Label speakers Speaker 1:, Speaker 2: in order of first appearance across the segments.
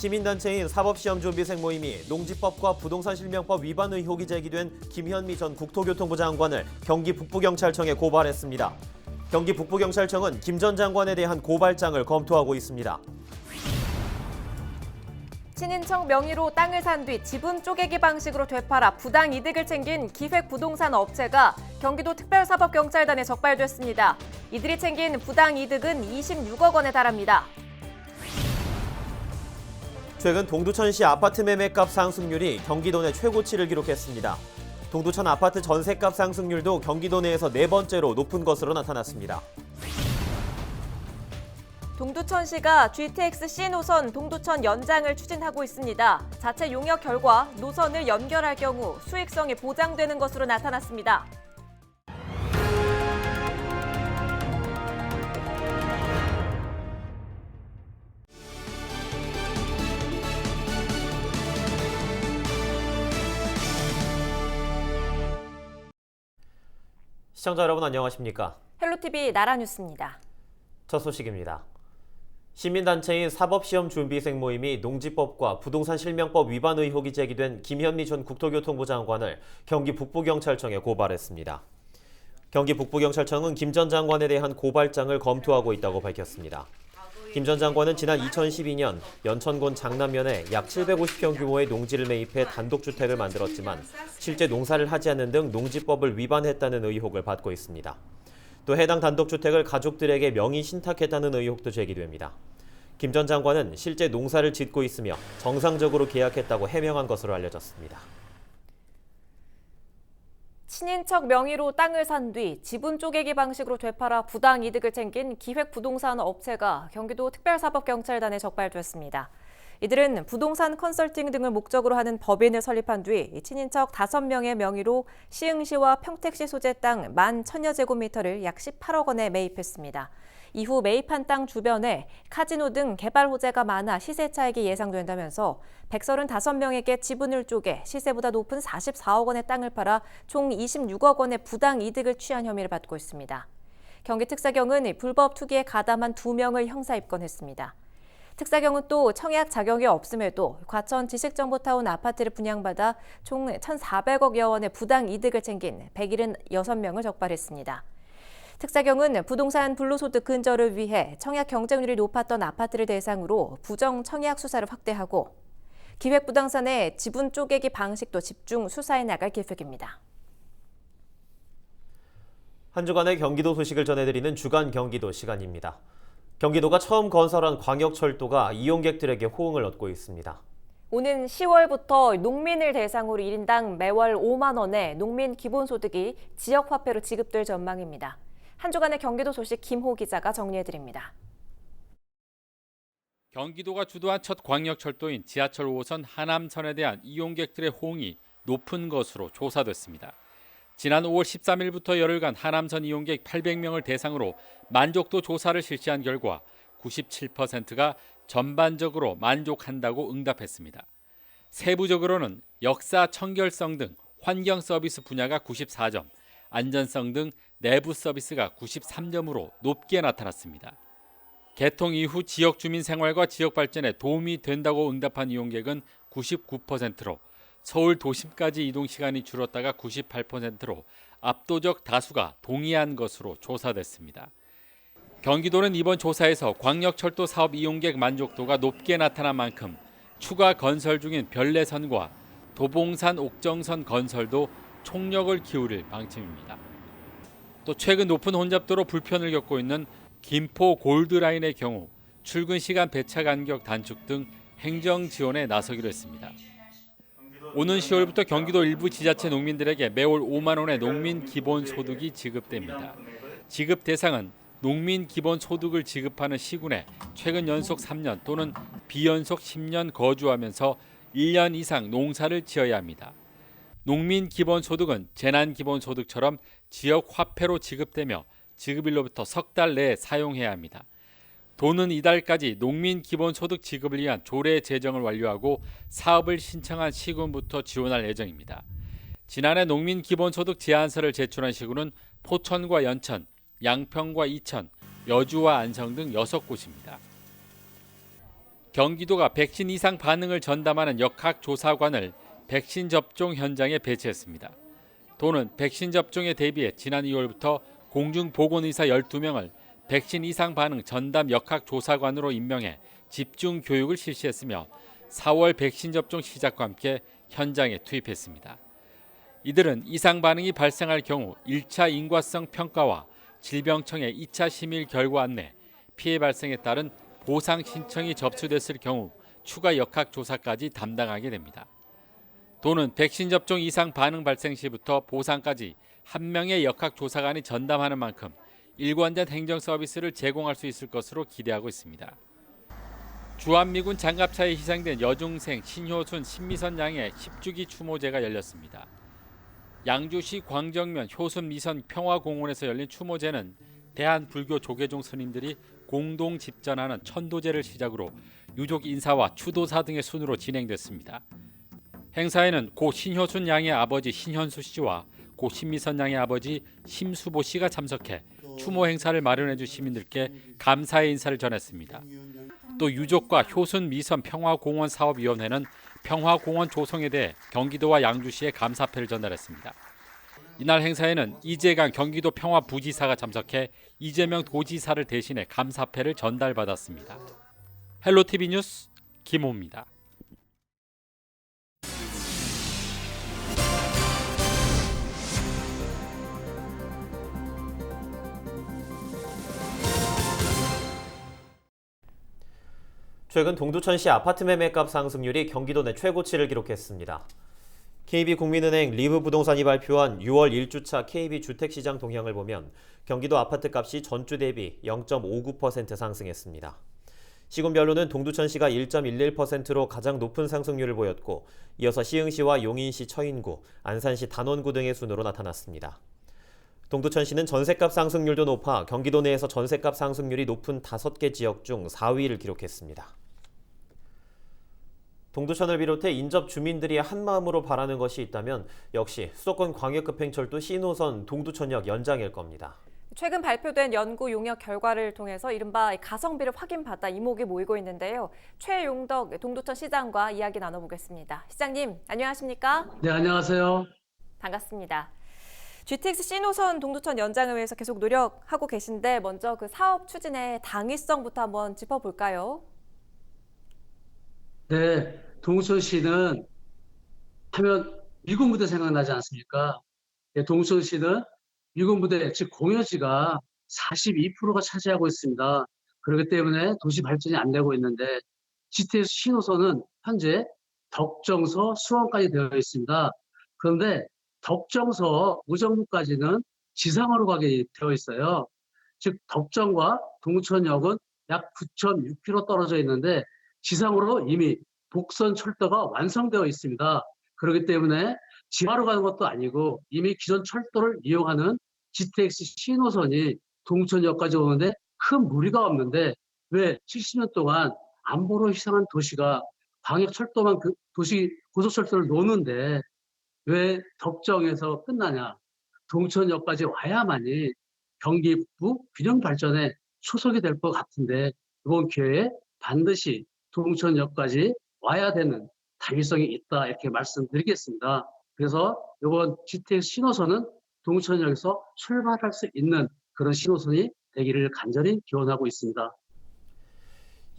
Speaker 1: 시민단체인 사법시험준비생 모임이 농지법과 부동산 실명법 위반 의혹이 제기된 김현미 전 국토교통부 장관을 경기 북부경찰청에 고발했습니다. 경기 북부경찰청은 김 전 장관에 대한 고발장을 검토하고 있습니다.
Speaker 2: 친인척 명의로 땅을 산 뒤 지분 쪼개기 방식으로 되팔아 부당 이득을 챙긴 기획부동산 업체가 경기도 특별사법경찰단에 적발됐습니다. 이들이 챙긴 부당 이득은 26억 원에 달합니다.
Speaker 1: 최근 동두천시 아파트 매매값 상승률이 경기도 내 최고치를 기록했습니다. 동두천 아파트 전세값 상승률도 경기도 내에서 네 번째로 높은 것으로 나타났습니다.
Speaker 2: 동두천시가 GTX-C 노선 동두천 연장을 추진하고 있습니다. 자체 용역 결과 노선을 연결할 경우 수익성이 보장되는 것으로 나타났습니다.
Speaker 1: 시청자 여러분 안녕하십니까?
Speaker 2: 헬로티비 나라뉴스입니다.
Speaker 1: 첫 소식입니다. 시민단체인 사법시험준비생 모임이 농지법과 부동산 실명법 위반 의혹이 제기된 김현미 전 국토교통부 장관을 경기 북부경찰청에 고발했습니다. 경기 북부경찰청은 김 전 장관에 대한 고발장을 검토하고 있다고 밝혔습니다. 김 전 장관은 지난 2012년 연천군 장남면에 약 750평 규모의 농지를 매입해 단독주택을 만들었지만 실제 농사를 하지 않는 등 농지법을 위반했다는 의혹을 받고 있습니다. 또 해당 단독주택을 가족들에게 명의 신탁했다는 의혹도 제기됩니다. 김 전 장관은 실제 농사를 짓고 있으며 정상적으로 계약했다고 해명한 것으로 알려졌습니다.
Speaker 2: 친인척 명의로 땅을 산 뒤 지분 쪼개기 방식으로 되팔아 부당 이득을 챙긴 기획부동산 업체가 경기도 특별사법경찰단에 적발됐습니다. 이들은 부동산 컨설팅 등을 목적으로 하는 법인을 설립한 뒤 친인척 5명의 명의로 시흥시와 평택시 소재 땅 11,000여 제곱미터를 약 18억 원에 매입했습니다. 이후 매입한 땅 주변에 카지노 등 개발 호재가 많아 시세 차익이 예상된다면서 135명에게 지분을 쪼개 시세보다 높은 44억 원의 땅을 팔아 총 26억 원의 부당 이득을 취한 혐의를 받고 있습니다. 경기특사경은 불법 투기에 가담한 2명을 형사 입건했습니다. 특사경은 또 청약 자격이 없음에도 과천 지식정보타운 아파트를 분양받아 총 1,400억여 원의 부당 이득을 챙긴 176명을 적발했습니다. 특사경은 부동산 불로소득 근절을 위해 청약 경쟁률이 높았던 아파트를 대상으로 부정 청약 수사를 확대하고 기획부동산의 지분 쪼개기 방식도 집중 수사해 나갈 계획입니다.
Speaker 1: 한 주간의 경기도 소식을 전해드리는 주간 경기도 시간입니다. 경기도가 처음 건설한 광역철도가 이용객들에게 호응을 얻고 있습니다.
Speaker 2: 오는 10월부터 농민을 대상으로 1인당 매월 5만 원의 농민 기본소득이 지역화폐로 지급될 전망입니다. 한 주간의 경기도 소식 김호 기자가 정리해드립니다.
Speaker 3: 경기도가 주도한 첫 광역철도인 지하철 5호선 하남선에 대한 이용객들의 호응이 높은 것으로 조사됐습니다. 지난 5월 13일부터 열흘간 하남선 이용객 800명을 대상으로 만족도 조사를 실시한 결과 97%가 전반적으로 만족한다고 응답했습니다. 세부적으로는 역사, 청결성 등 환경 서비스 분야가 94점, 안전성 등 내부 서비스가 93점으로 높게 나타났습니다. 개통 이후 지역 주민 생활과 지역 발전에 도움이 된다고 응답한 이용객은 99%로 서울 도심까지 이동 시간이 줄었다가 98%로 압도적 다수가 동의한 것으로 조사됐습니다. 경기도는 이번 조사에서 광역철도 사업 이용객 만족도가 높게 나타난 만큼 추가 건설 중인 별내선과 도봉산 옥정선 건설도 총력을 기울일 방침입니다. 또 최근 높은 혼잡도로 불편을 겪고 있는 김포 골드라인의 경우 출근 시간 배차 간격 단축 등 행정 지원에 나서기로 했습니다. 오는 10월부터 경기도 일부 지자체 농민들에게 매월 5만 원의 농민 기본소득이 지급됩니다. 지급 대상은 농민 기본소득을 지급하는 시군에 최근 연속 3년 또는 비연속 10년 거주하면서 1년 이상 농사를 지어야 합니다. 농민 기본소득은 재난기본소득처럼 지역 화폐로 지급되며 지급일로부터 석 달 내에 사용해야 합니다. 도는 이달까지 농민 기본소득 지급을 위한 조례 제정을 완료하고 사업을 신청한 시군부터 지원할 예정입니다. 지난해 농민 기본소득 제안서를 제출한 시군은 포천과 연천, 양평과 이천, 여주와 안성 등 6곳입니다. 경기도가 백신 이상 반응을 전담하는 역학조사관을 백신 접종 현장에 배치했습니다. 도는 백신 접종에 대비해 지난 2월부터 공중보건의사 12명을 백신 이상 반응 전담 역학조사관으로 임명해 집중 교육을 실시했으며 4월 백신 접종 시작과 함께 현장에 투입했습니다. 이들은 이상 반응이 발생할 경우 1차 인과성 평가와 질병청의 2차 심의 결과 안내, 피해 발생에 따른 보상 신청이 접수됐을 경우 추가 역학조사까지 담당하게 됩니다. 도는 백신 접종 이상 반응 발생 시부터 보상까지 한 명의 역학조사관이 전담하는 만큼 일관된 행정 서비스를 제공할 수 있을 것으로 기대하고 있습니다. 주한미군 장갑차에 희생된 여중생 신효순, 신미선 양의 10주기 추모제가 열렸습니다. 양주시 광정면 효순미선 평화공원에서 열린 추모제는 대한불교 조계종 스님들이 공동 집전하는 천도제를 시작으로 유족 인사와 추도사 등의 순으로 진행됐습니다. 행사에는 고 신효순 양의 아버지 신현수 씨와 고 신미선 양의 아버지 심수보 씨가 참석해 추모 행사를 마련해 준 시민들께 감사의 인사를 전했습니다. 또 유족과 효순 미선 평화공원 사업위원회는 평화공원 조성에 대해 경기도와 양주시에 감사패를 전달했습니다. 이날 행사에는 이재강 경기도 평화부지사가 참석해 이재명 도지사를 대신해 감사패를 전달받았습니다. 헬로티비 뉴스 김호입니다.
Speaker 1: 최근 동두천시 아파트 매매값 상승률이 경기도 내 최고치를 기록했습니다. KB국민은행 리브부동산이 발표한 6월 1주차 KB주택시장 동향을 보면 경기도 아파트값이 전주 대비 0.59% 상승했습니다. 시군별로는 동두천시가 1.11%로 가장 높은 상승률을 보였고 이어서 시흥시와 용인시 처인구, 안산시 단원구 등의 순으로 나타났습니다. 동두천시는 전셋값 상승률도 높아 경기도 내에서 전셋값 상승률이 높은 5개 지역 중 4위를 기록했습니다. 동두천을 비롯해 인접 주민들이 한마음으로 바라는 것이 있다면 역시 수도권 광역급행철도 신호선 동두천역 연장일 겁니다.
Speaker 2: 최근 발표된 연구 용역 결과를 통해서 이른바 가성비를 확인받아 이목이 모이고 있는데요. 최용덕 동두천 시장과 이야기 나눠보겠습니다. 시장님, 안녕하십니까?
Speaker 4: 네, 안녕하세요.
Speaker 2: 반갑습니다. GTX 신호선 동두천 연장을 위해서 계속 노력하고 계신데 먼저 그 사업 추진의 당위성부터 한번 짚어볼까요?
Speaker 4: 네, 동두천시는 하면 미군 부대 생각나지 않습니까? 네, 동두천시는 미군 부대, 즉 공여지가 42%가 차지하고 있습니다. 그렇기 때문에 도시 발전이 안 되고 있는데 GTX 신호선은 현재 덕정서 수원까지 되어 있습니다. 그런데 덕정서 우정부까지는 지상으로 가게 되어 있어요. 즉 덕정과 동두천역은 약 9.6km 떨어져 있는데 지상으로 이미 복선 철도가 완성되어 있습니다. 그렇기 때문에 지하로 가는 것도 아니고 이미 기존 철도를 이용하는 GTX 신호선이 동두천역까지 오는데 큰 무리가 없는데 왜 70년 동안 안보로 희생한 도시가 광역철도만 도시 고속철도를 노는데 왜 덕정에서 끝나냐? 동두천역까지 와야만이 경기 북부 균형 발전에 초석이 될 것 같은데 이번 기회에 반드시 동두천역까지 와야 되는 당위성이 있다 이렇게 말씀드리겠습니다. 그래서 이번 GTX 신호선은 동두천역에서 출발할 수 있는 그런 신호선이 되기를 간절히 기원하고 있습니다.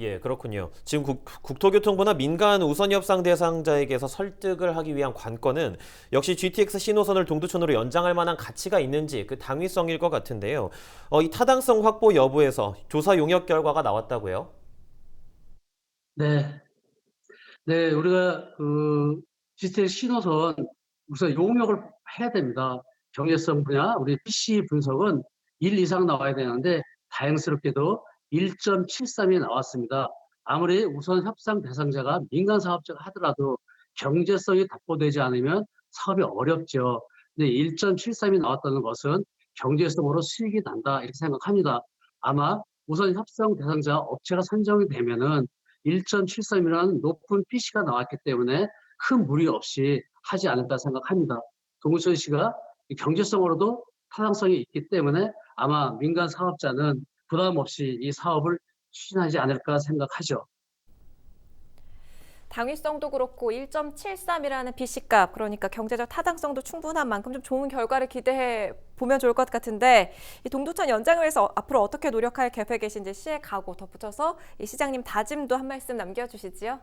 Speaker 1: 예, 그렇군요. 지금 국토교통부나 민간 우선 협상 대상자에게서 설득을 하기 위한 관건은 역시 GTX 신호선을 동두천으로 연장할 만한 가치가 있는지 그 당위성일 것 같은데요. 이 타당성 확보 여부에서 조사 용역 결과가 나왔다고요?
Speaker 4: 네, 네, 우리가 GTX 신호선 우선 용역을 해야 됩니다. 경제성 분야, 우리 PC 분석은 1 이상 나와야 되는데 다행스럽게도 1.73이 나왔습니다. 아무리 우선 협상 대상자가 민간 사업자가 하더라도 경제성이 답보되지 않으면 사업이 어렵죠. 근데 1.73이 나왔다는 것은 경제성으로 수익이 난다 이렇게 생각합니다. 아마 우선 협상 대상자 업체가 선정이 되면은 1.73이라는 높은 PC가 나왔기 때문에 큰 무리 없이 하지 않을까 생각합니다. 동두천시가 경제성으로도 타당성이 있기 때문에 아마 민간 사업자는 부담 없이 이 사업을 추진하지 않을까 생각하죠.
Speaker 2: 당위성도 그렇고 1.73이라는 BC값, 그러니까 경제적 타당성도 충분한 만큼 좀 좋은 결과를 기대해 보면 좋을 것 같은데 이 동두천 연장을 위해서 앞으로 어떻게 노력할 계획이신지 시의 각오 덧붙여서 이 시장님 다짐도 한 말씀 남겨주시지요.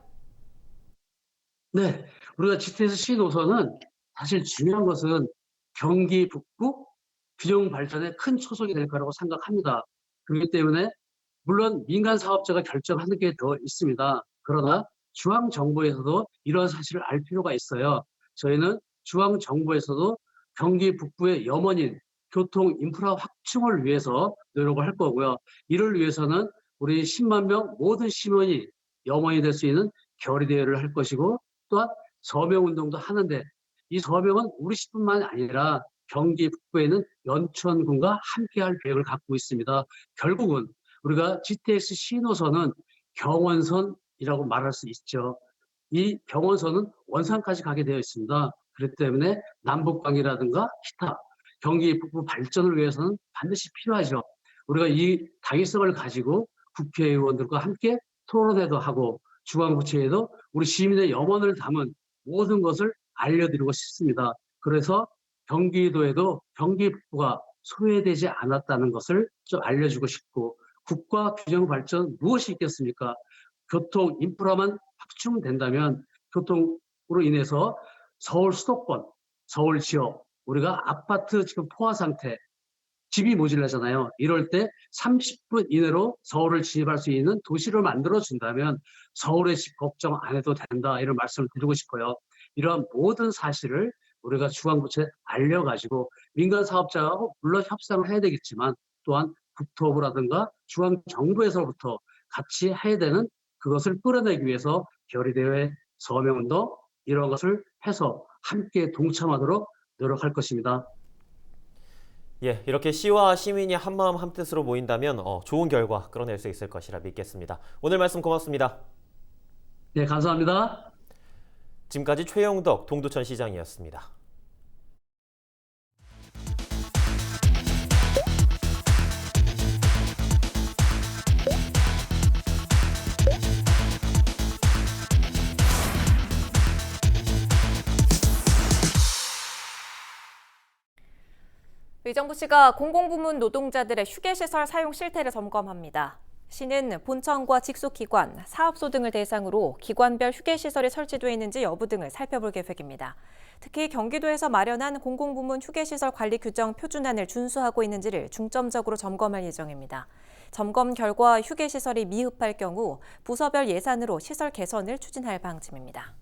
Speaker 4: 네, 우리가 GTX 신호선은 사실 중요한 것은 경기 북부 균형 발전에 큰 초석이 될 거라고 생각합니다. 그렇기 때문에 물론 민간 사업자가 결정하는 게 더 있습니다. 그러나 중앙 정부에서도 이런 사실을 알 필요가 있어요. 저희는 중앙 정부에서도 경기 북부의 염원인 교통 인프라 확충을 위해서 노력을 할 거고요. 이를 위해서는 우리 10만 명 모든 시민이 염원이 될 수 있는 결의대회를 할 것이고 또한 서명운동도 하는데 이 서명은 우리 시뿐만 아니라 경기 북부에는 연천군과 함께할 계획을 갖고 있습니다. 결국은 우리가 GTX 신호선은 경원선이라고 말할 수 있죠. 이 경원선은 원산까지 가게 되어 있습니다. 그렇기 때문에 남북관계라든가 기타 경기 북부 발전을 위해서는 반드시 필요하죠. 우리가 이 당위성을 가지고 국회의원들과 함께 토론회도 하고 중앙부처에도 우리 시민의 염원을 담은 모든 것을 알려드리고 싶습니다. 그래서 경기도에도 경기 북부가 소외되지 않았다는 것을 좀 알려주고 싶고 국가 균형 발전 무엇이 있겠습니까? 교통 인프라만 확충된다면 교통으로 인해서 서울 수도권, 서울 지역 우리가 아파트 지금 포화 상태 집이 모자라잖아요. 이럴 때 30분 이내로 서울을 진입할 수 있는 도시를 만들어준다면 서울의 집 걱정 안 해도 된다 이런 말씀을 드리고 싶어요. 이러한 모든 사실을 우리가 중앙부처에 알려가지고 민간 사업자하고 물론 협상을 해야 되겠지만 또한 국토부라든가 중앙정부에서부터 같이 해야 되는 그것을 끌어내기 위해서 결의대회, 서명운동 이런 것을 해서 함께 동참하도록 노력할 것입니다.
Speaker 1: 예, 이렇게 시와 시민이 한마음 한뜻으로 모인다면 좋은 결과 끌어낼 수 있을 것이라 믿겠습니다. 오늘 말씀 고맙습니다.
Speaker 4: 네, 감사합니다.
Speaker 1: 지금까지 최영덕 동두천 시장이었습니다.
Speaker 2: 의정부시가 공공부문 노동자들의 휴게시설 사용 실태를 점검합니다. 시는 본청과 직속기관, 사업소 등을 대상으로 기관별 휴게시설이 설치되어 있는지 여부 등을 살펴볼 계획입니다. 특히 경기도에서 마련한 공공부문 휴게시설 관리 규정 표준안을 준수하고 있는지를 중점적으로 점검할 예정입니다. 점검 결과 휴게시설이 미흡할 경우 부서별 예산으로 시설 개선을 추진할 방침입니다.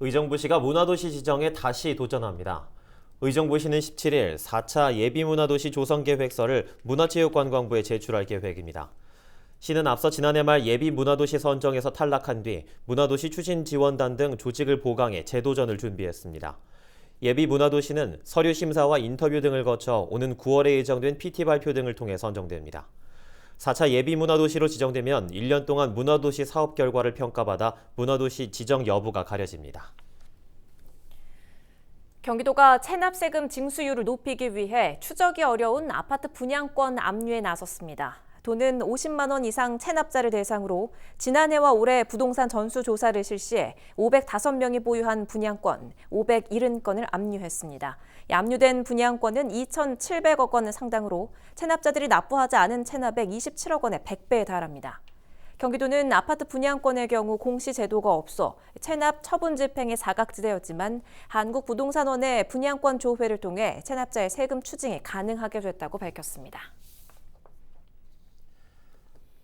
Speaker 1: 의정부시가 문화도시 지정에 다시 도전합니다. 의정부시는 17일 4차 예비문화도시 조성계획서를 문화체육관광부에 제출할 계획입니다. 시는 앞서 지난해 말 예비문화도시 선정에서 탈락한 뒤 문화도시 추진지원단 등 조직을 보강해 재도전을 준비했습니다. 예비문화도시는 서류 심사와 인터뷰 등을 거쳐 오는 9월에 예정된 PT 발표 등을 통해 선정됩니다. 4차 예비문화도시로 지정되면 1년 동안 문화도시 사업 결과를 평가받아 문화도시 지정 여부가 가려집니다.
Speaker 2: 경기도가 체납세금 징수율을 높이기 위해 추적이 어려운 아파트 분양권 압류에 나섰습니다. 도는 50만 원 이상 체납자를 대상으로 지난해와 올해 부동산 전수조사를 실시해 505명이 보유한 분양권 570건을 압류했습니다. 압류된 분양권은 2,700억 원 상당으로 체납자들이 납부하지 않은 체납액 27억 원의 100배에 달합니다. 경기도는 아파트 분양권의 경우 공시제도가 없어 체납 처분 집행이 사각지대였지만 한국부동산원의 분양권 조회를 통해 체납자의 세금 추징이 가능하게 됐다고 밝혔습니다.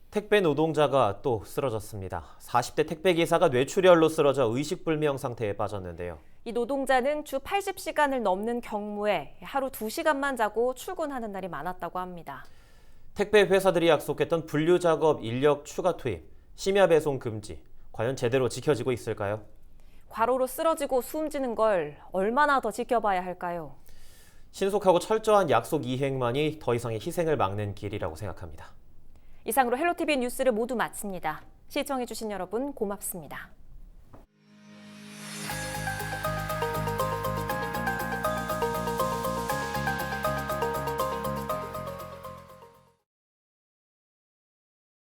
Speaker 1: 택배 노동자가 또 쓰러졌습니다. 40대 택배기사가 뇌출혈로 쓰러져 의식불명 상태에 빠졌는데요.
Speaker 2: 이 노동자는 주 80시간을 넘는 경무에 하루 2시간만 자고 출근하는 날이 많았다고 합니다.
Speaker 1: 택배 회사들이 약속했던 분류 작업 인력 추가 투입, 심야 배송 금지, 과연 제대로 지켜지고 있을까요?
Speaker 2: 과로로 쓰러지고 숨지는 걸 얼마나 더 지켜봐야 할까요?
Speaker 1: 신속하고 철저한 약속 이행만이 더 이상의 희생을 막는 길이라고 생각합니다.
Speaker 2: 이상으로 헬로티비 뉴스를 모두 마칩니다. 시청해주신 여러분 고맙습니다.